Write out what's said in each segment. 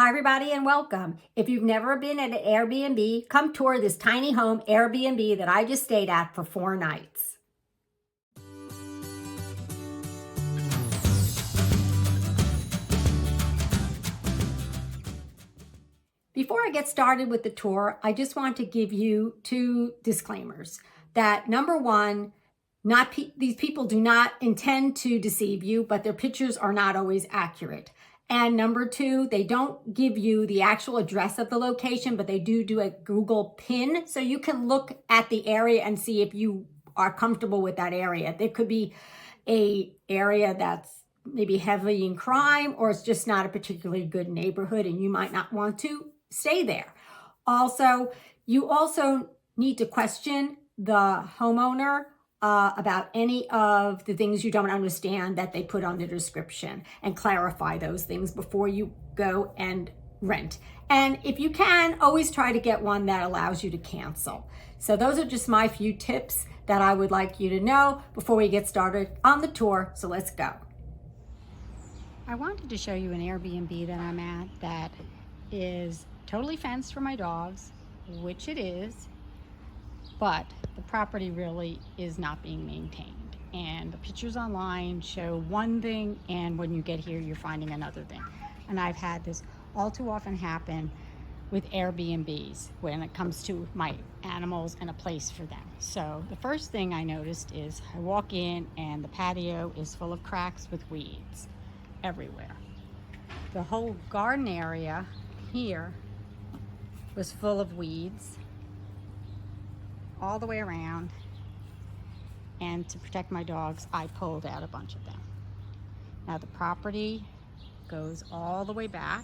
Hi everybody and welcome. If you've never been at an Airbnb, come tour this tiny home Airbnb that I just stayed at for 4 nights. Before I get started with the tour, I just want to give you 2 disclaimers. That number one, these people do not intend to deceive you, but their pictures are not always accurate. And number 2, they don't give you the actual address of the location, but they do a Google pin. So you can look at the area and see if you are comfortable with that area. There could be an area that's maybe heavy in crime, or it's just not a particularly good neighborhood and you might not want to stay there. Also, you also need to question the homeowner about any of the things you don't understand that they put on the description, and clarify those things before you go and rent. And if you can, always try to get one that allows you to cancel. So those are just my few tips that I would like you to know before we get started on the tour. So let's go. I wanted to show you an Airbnb that I'm at that is totally fenced for my dogs, which it is, but the property really is not being maintained. And the pictures online show one thing, and when you get here, you're finding another thing. And I've had this all too often happen with Airbnbs when it comes to my animals and a place for them. So the first thing I noticed is I walk in and the patio is full of cracks with weeds everywhere. The whole garden area here was full of weeds all the way around, and to protect my dogs, I pulled out a bunch of them. Now the property goes all the way back,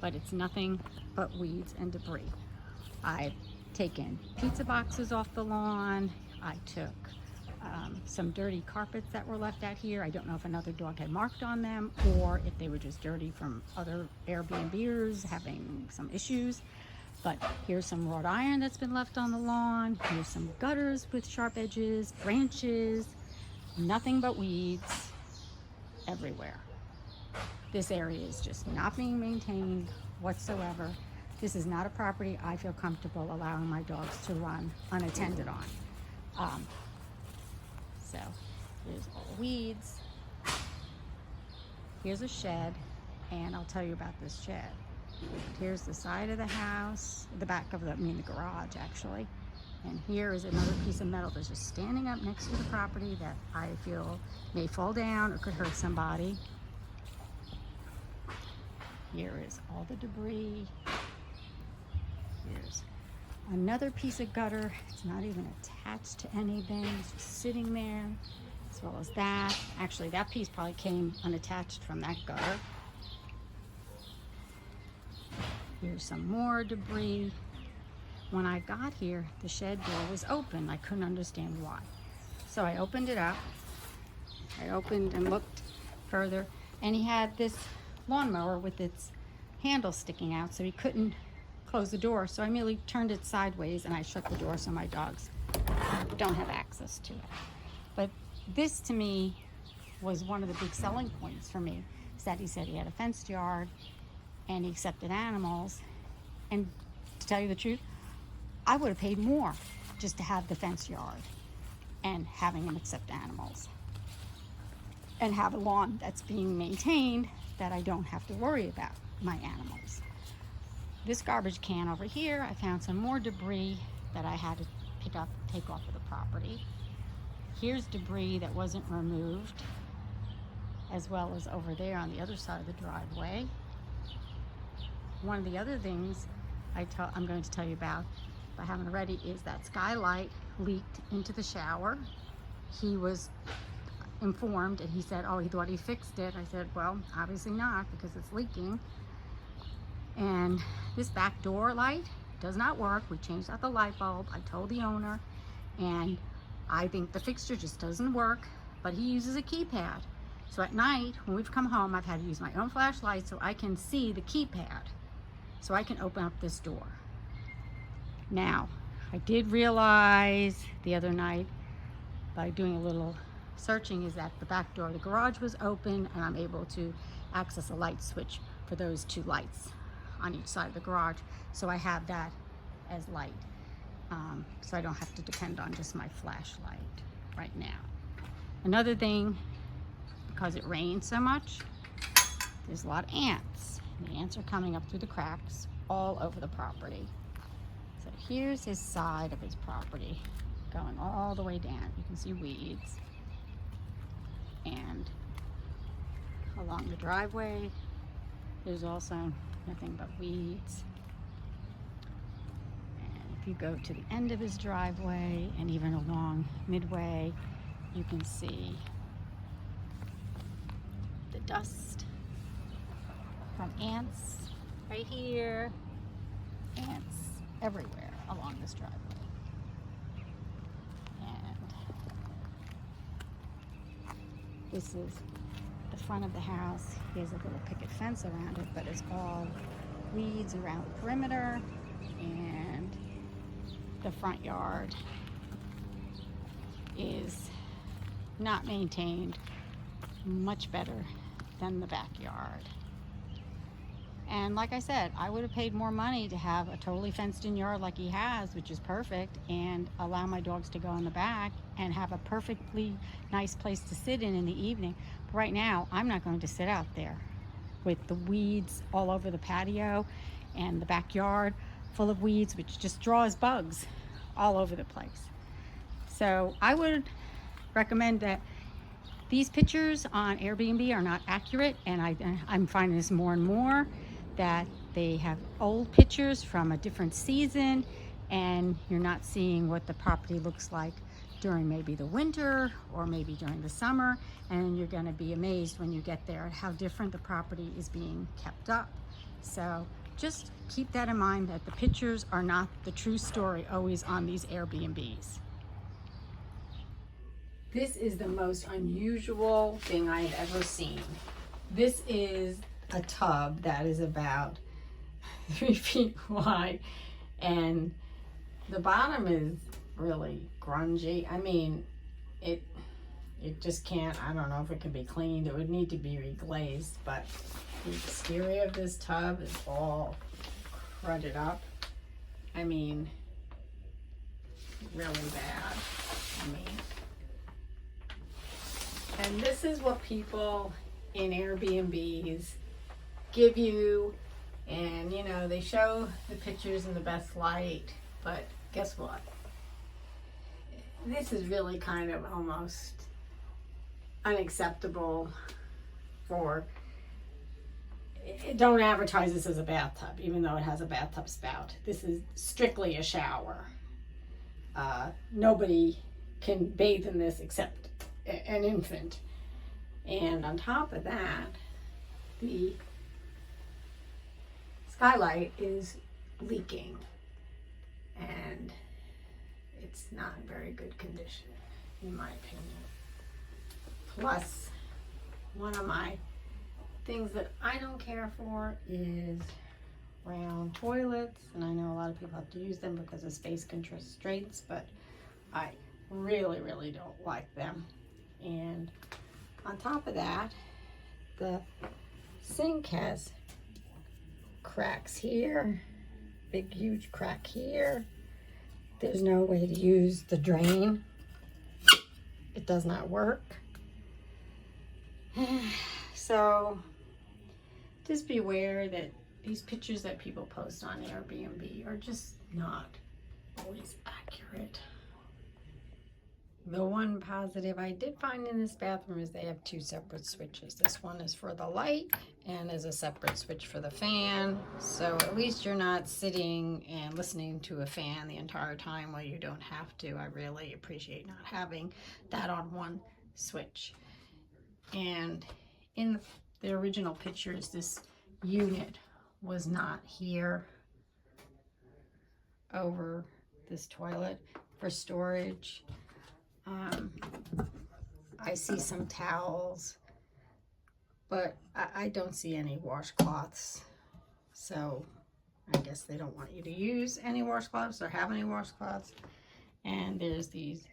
but it's nothing but weeds and debris. I've taken pizza boxes off the lawn. I took some dirty carpets that were left out here. I don't know if another dog had marked on them or if they were just dirty from other Airbnbers having some issues. But here's some wrought iron that's been left on the lawn. Here's some gutters with sharp edges, branches, nothing but weeds everywhere. This area is just not being maintained whatsoever. This is not a property I feel comfortable allowing my dogs to run unattended on. So here's all the weeds. Here's a shed, and I'll tell you about this shed. Here's the side of the house, the back of the garage actually. And here is another piece of metal that's just standing up next to the property that I feel may fall down or could hurt somebody. Here is all the debris. Here's another piece of gutter. It's not even attached to anything. It's just sitting there, as well as that. Actually, that piece probably came unattached from that gutter. Here's some more debris. When I got here, the shed door was open. I couldn't understand why. So I opened it up. I opened and looked further, and he had this lawnmower with its handle sticking out, so he couldn't close the door. So I merely turned it sideways and I shut the door so my dogs don't have access to it. But this to me was one of the big selling points for me, is that he said he had a fenced yard and he accepted animals. And to tell you the truth, I would have paid more just to have the fenced yard and having him accept animals and have a lawn that's being maintained that I don't have to worry about my animals. This garbage can over here, I found some more debris that I had to pick up, take off of the property. Here's debris that wasn't removed, as well as over there on the other side of the driveway. One of the other things I'm going to tell you about, if I haven't already, is that skylight leaked into the shower. He was informed and he said, oh, he thought he fixed it. I said, well, obviously not, because it's leaking. And this back door light does not work. We changed out the light bulb. I told the owner, and I think the fixture just doesn't work, but he uses a keypad. So at night, when we've come home, I've had to use my own flashlight so I can see the keypad, so I can open up this door. Now, I did realize the other night by doing a little searching is that the back door of the garage was open, and I'm able to access a light switch for those two lights on each side of the garage. So I have that as light. So I don't have to depend on just my flashlight right now. Another thing, because it rains so much, there's a lot of ants. The ants are coming up through the cracks all over the property. So here's his side of his property, going all the way down. You can see weeds. And along the driveway, there's also nothing but weeds. And if you go to the end of his driveway and even along midway, you can see the dust from ants right here, ants everywhere along this driveway. And this is the front of the house. He has a little picket fence around it, but it's all weeds around the perimeter, and the front yard is not maintained much better than the backyard. And like I said, I would have paid more money to have a totally fenced in yard like he has, which is perfect, and allow my dogs to go in the back and have a perfectly nice place to sit in the evening. But right now, I'm not going to sit out there with the weeds all over the patio and the backyard full of weeds, which just draws bugs all over the place. So I would recommend that these pictures on Airbnb are not accurate, and I'm finding this more and more, that they have old pictures from a different season, and you're not seeing what the property looks like during maybe the winter or maybe during the summer, and you're going to be amazed when you get there at how different the property is being kept up. So just keep that in mind, that the pictures are not the true story always on these Airbnbs. This is the most unusual thing I've ever seen. This is a tub that is about 3 feet wide, and the bottom is really grungy. I mean, it just can't, I don't know if it can be cleaned. It would need to be reglazed, but the exterior of this tub is all crudded up. I mean, really bad. I mean, and this is what people in Airbnbs give you, and you know, they show the pictures in the best light, but guess what? This is really kind of almost unacceptable. For don't advertise this as a bathtub, even though it has a bathtub spout. This is strictly a shower. Nobody can bathe in this except an infant. And on top of that, the skylight is leaking, and it's not in very good condition, in my opinion. Plus, one of my things that I don't care for is round toilets, and I know a lot of people have to use them because of space constraints, but I really, really don't like them. And on top of that, the sink has cracks here, big huge crack here. There's no way to use the drain. It does not work. So just beware that these pictures that people post on Airbnb are just not always accurate. The one positive I did find in this bathroom is they have 2 separate switches. This one is for the light, and there's a separate switch for the fan. So at least you're not sitting and listening to a fan the entire time while you don't have to. I really appreciate not having that on one switch. And in the original pictures, this unit was not here over this toilet for storage. I see some towels, but I don't see any washcloths. So I guess they don't want you to use any washcloths or have any washcloths. And there's these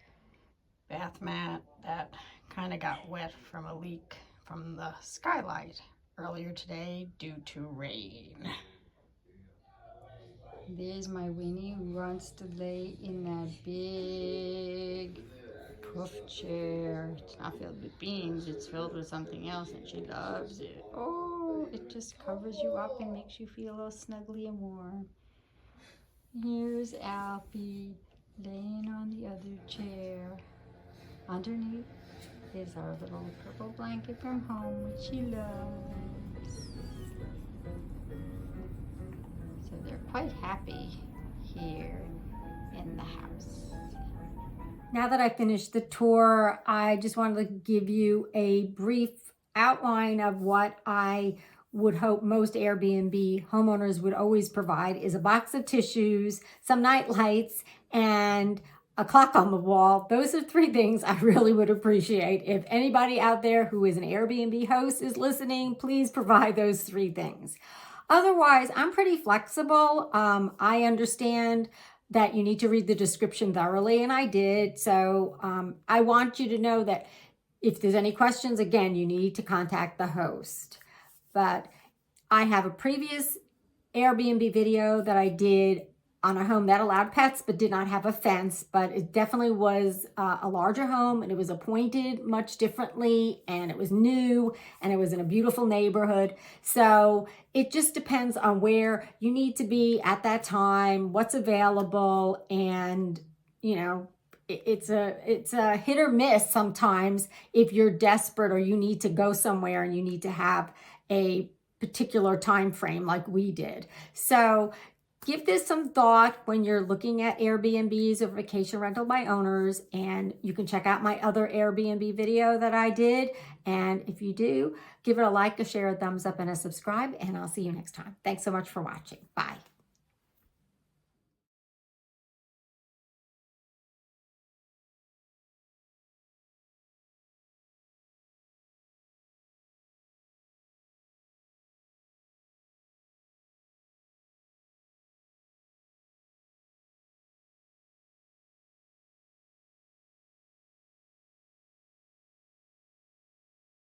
bath mat that kind of got wet from a leak from the skylight. earlier today due to rain. There's my Winnie who wants to lay in that big puff chair. It's not filled with beans, it's filled with something else, and she loves it. Oh, it just covers you up and makes you feel all snuggly and warm. Here's Alfie laying on the other chair. Underneath is our little purple blanket from home, which she loves. So they're quite happy here in the house. Now that I finished the tour, I just wanted to give you a brief outline of what I would hope most Airbnb homeowners would always provide is a box of tissues, some night lights, and a clock on the wall. Those are 3 things I really would appreciate. If anybody out there who is an Airbnb host is listening, please provide those 3 things. Otherwise, I'm pretty flexible. I understand that you need to read the description thoroughly, and I did. So I want you to know that if there's any questions, again, you need to contact the host. But I have a previous Airbnb video that I did on a home that allowed pets but did not have a fence, but it definitely was a larger home, and it was appointed much differently, and it was new, and it was in a beautiful neighborhood. So it just depends on where you need to be at that time, what's available, and you know, it's a hit or miss sometimes if you're desperate or you need to go somewhere and you need to have a particular time frame like we did. So give this some thought when you're looking at Airbnbs or vacation rental by owners, and you can check out my other Airbnb video that I did. And if you do, give it a like, a share, a thumbs up, and a subscribe, and I'll see you next time. Thanks so much for watching. Bye.